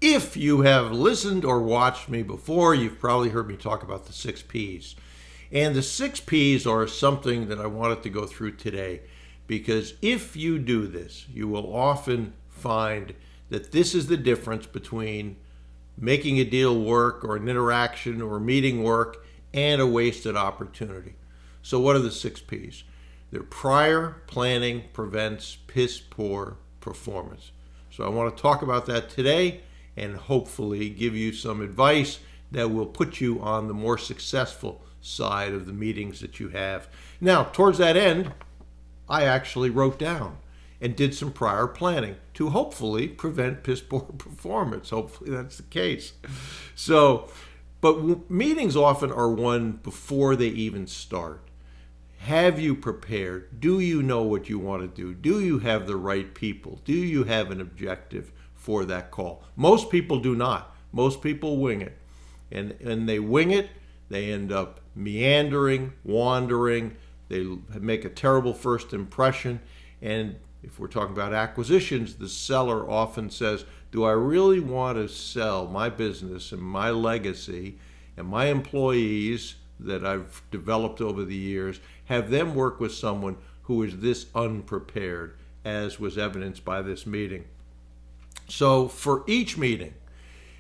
If you have listened or watched me before, you've probably heard me talk about the 6 Ps. And the 6 Ps are something that I wanted to go through today, because if you do this, you will often find that this is the difference between making a deal work or an interaction or a meeting work and a wasted opportunity. So what are the 6 Ps? They're prior planning prevents piss poor performance. So I want to talk about that today and hopefully give you some advice that will put you on the more successful side of the meetings that you have. Now, towards that end, I actually wrote down and did some prior planning to hopefully prevent piss poor performance. Hopefully that's the case. But meetings often are won before they even start. Have you prepared? Do you know what you want to do? Do you have the right people? Do you have an objective for that call? Most people do not. Most people wing it. And they wing it, they end up meandering, wandering, they make a terrible first impression. And if we're talking about acquisitions, the seller often says, do I really want to sell my business and my legacy and my employees that I've developed over the years, have them work with someone who is this unprepared, as was evidenced by this meeting? So for each meeting,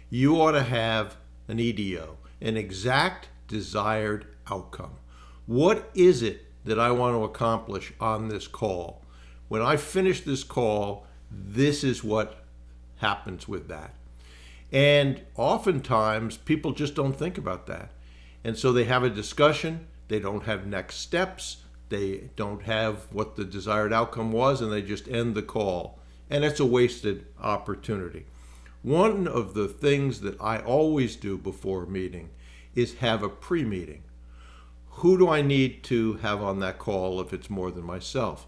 you ought to have an EDO, an exact desired outcome. What is it that I want to accomplish on this call? When I finish this call, this is what happens with that. And oftentimes, people just don't think about that. And so they have a discussion, they don't have next steps, they don't have what the desired outcome was, and they just end the call. And it's a wasted opportunity. One of the things that I always do before a meeting is have a pre-meeting. Who do I need to have on that call if it's more than myself?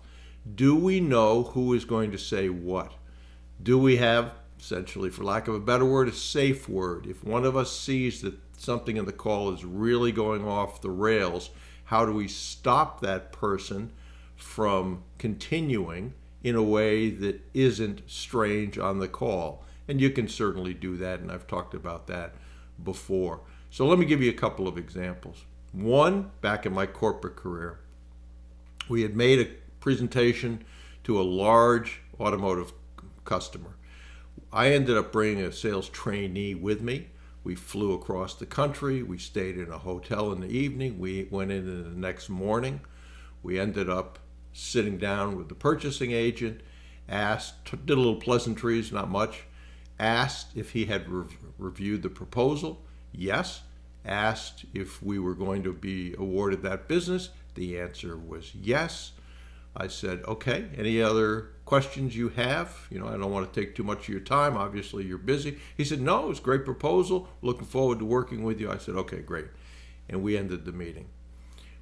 Do we know who is going to say what? Do we have, essentially, for lack of a better word, a safe word? If one of us sees that something in the call is really going off the rails, how do we stop that person from continuing in a way that isn't strange on the call? And you can certainly do that, and I've talked about that before. So let me give you a couple of examples. One, back in my corporate career, we had made a presentation to a large automotive customer. I ended up bringing a sales trainee with me. We flew across the country. We stayed in a hotel in the evening. We went in the next morning. We ended up sitting down with the purchasing agent, did a little pleasantries, not much, asked if he had reviewed the proposal. Yes. Asked if we were going to be awarded that business. The answer was yes. I said, okay, any other questions you have? I don't want to take too much of your time. Obviously, you're busy. He said, no, it was a great proposal. Looking forward to working with you. I said, okay, great. And we ended the meeting.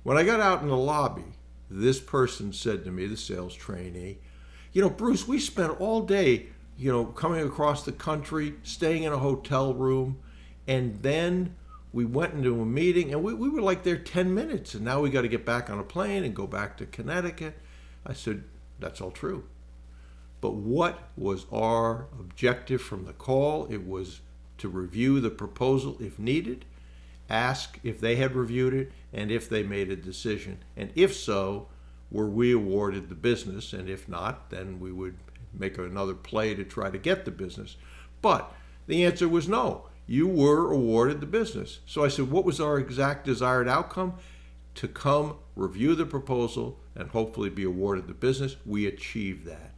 When I got out in the lobby, this person said to me, the sales trainee, Bruce, we spent all day, coming across the country, staying in a hotel room, and then we went into a meeting, and we were like there 10 minutes, and now we got to get back on a plane and go back to Connecticut. I said, that's all true. But what was our objective from the call? It was to review the proposal if needed, ask if they had reviewed it, and if they made a decision. And if so, were we awarded the business? And if not, then we would make another play to try to get the business. But the answer was no. You were awarded the business. So I said, what was our exact desired outcome? To come review the proposal and hopefully be awarded the business. We achieved that.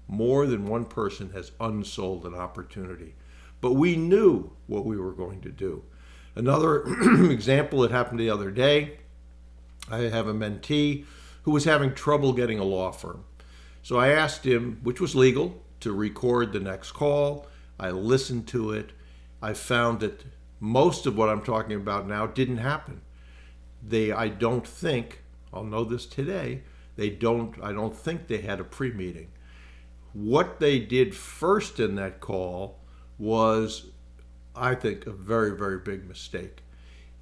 More than one person has unsold an opportunity. But we knew what we were going to do. Another example that happened the other day, I have a mentee who was having trouble getting a law firm. So I asked him, which was legal, to record the next call. I listened to it. I found that most of what I'm talking about now didn't happen. I don't think, I'll know this today, I don't think they had a pre-meeting. What they did first in that call was, I think, a very, very big mistake.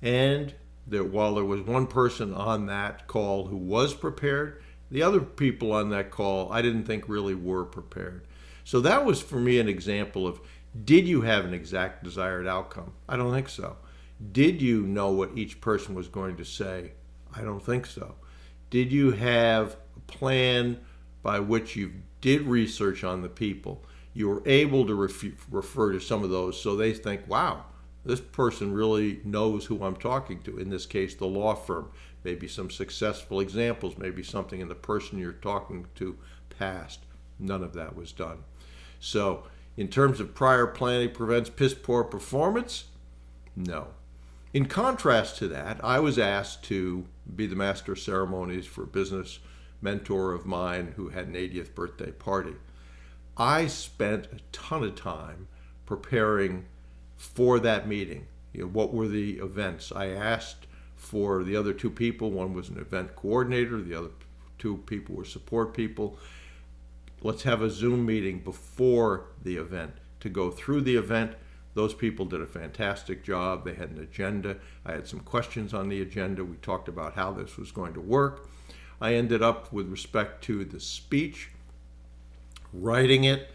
And while there was one person on that call who was prepared, the other people on that call I didn't think really were prepared. So that was for me an example of, Did you have an exact desired outcome? I don't think so. Did you know what each person was going to say? I don't think so. Did you have a plan by which you did research on the people? You were able to refer to some of those so they think, wow, this person really knows who I'm talking to. In this case, the law firm. Maybe some successful examples, maybe something in the person you're talking to past. None of that was done. So in terms of prior planning prevents piss poor performance, no. In contrast to that, I was asked to be the master of ceremonies for a business mentor of mine who had an 80th birthday party. I spent a ton of time preparing for that meeting. What were the events? I asked for the other two people. One was an event coordinator. The other two people were support people. Let's have a Zoom meeting before the event to go through the event. Those people did a fantastic job. They had an agenda. I had some questions on the agenda. We talked about how this was going to work. I ended up, with respect to the speech, writing it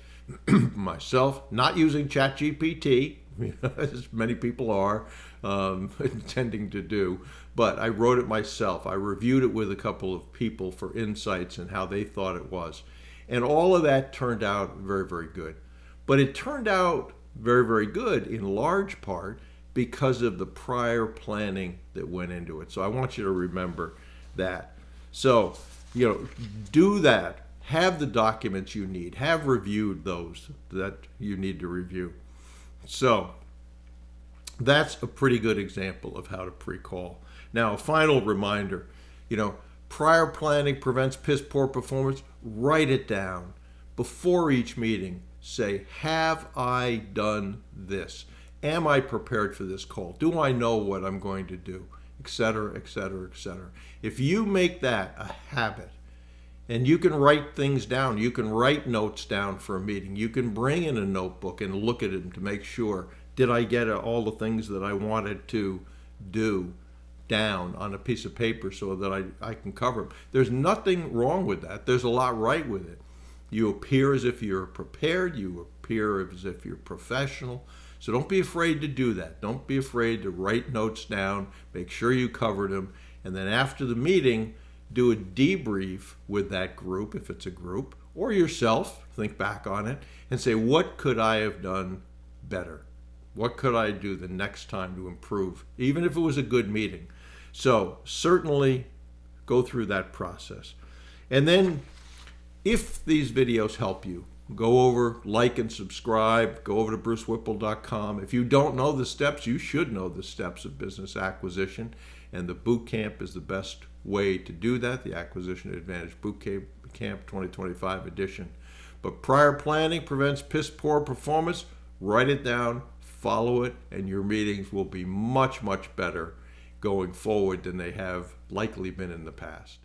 myself, not using ChatGPT, as many people are intending to do, but I wrote it myself. I reviewed it with a couple of people for insights and how they thought it was. And all of that turned out very, very good. But it turned out very, very good in large part because of the prior planning that went into it. So I want you to remember that. So, do that. Have the documents you need. Have reviewed those that you need to review. So that's a pretty good example of how to pre-call. Now, a final reminder, prior planning prevents piss poor performance. Write it down before each meeting. Say, have I done this? Am I prepared for this call? Do I know what I'm going to do? Et cetera, et cetera, et cetera. If you make that a habit, and you can write things down, you can write notes down for a meeting, you can bring in a notebook and look at it to make sure, did I get all the things that I wanted to do down on a piece of paper so that I can cover them? There's nothing wrong with that. There's a lot right with it. You appear as if you're prepared. You appear as if you're professional. So don't be afraid to do that. Don't be afraid to write notes down. Make sure you covered them. And then after the meeting, do a debrief with that group, if it's a group, or yourself. Think back on it and say, what could I have done better? What could I do the next time to improve, even if it was a good meeting? So certainly go through that process. And then if these videos help you, go over, like and subscribe, go over to brucewhipple.com. If you don't know the steps, you should know the steps of business acquisition, and the boot camp is the best way to do that, the Acquisition Advantage Boot Camp 2025 edition. But prior planning prevents piss poor performance. Write it down, follow it, and your meetings will be much, much better going forward than they have likely been in the past.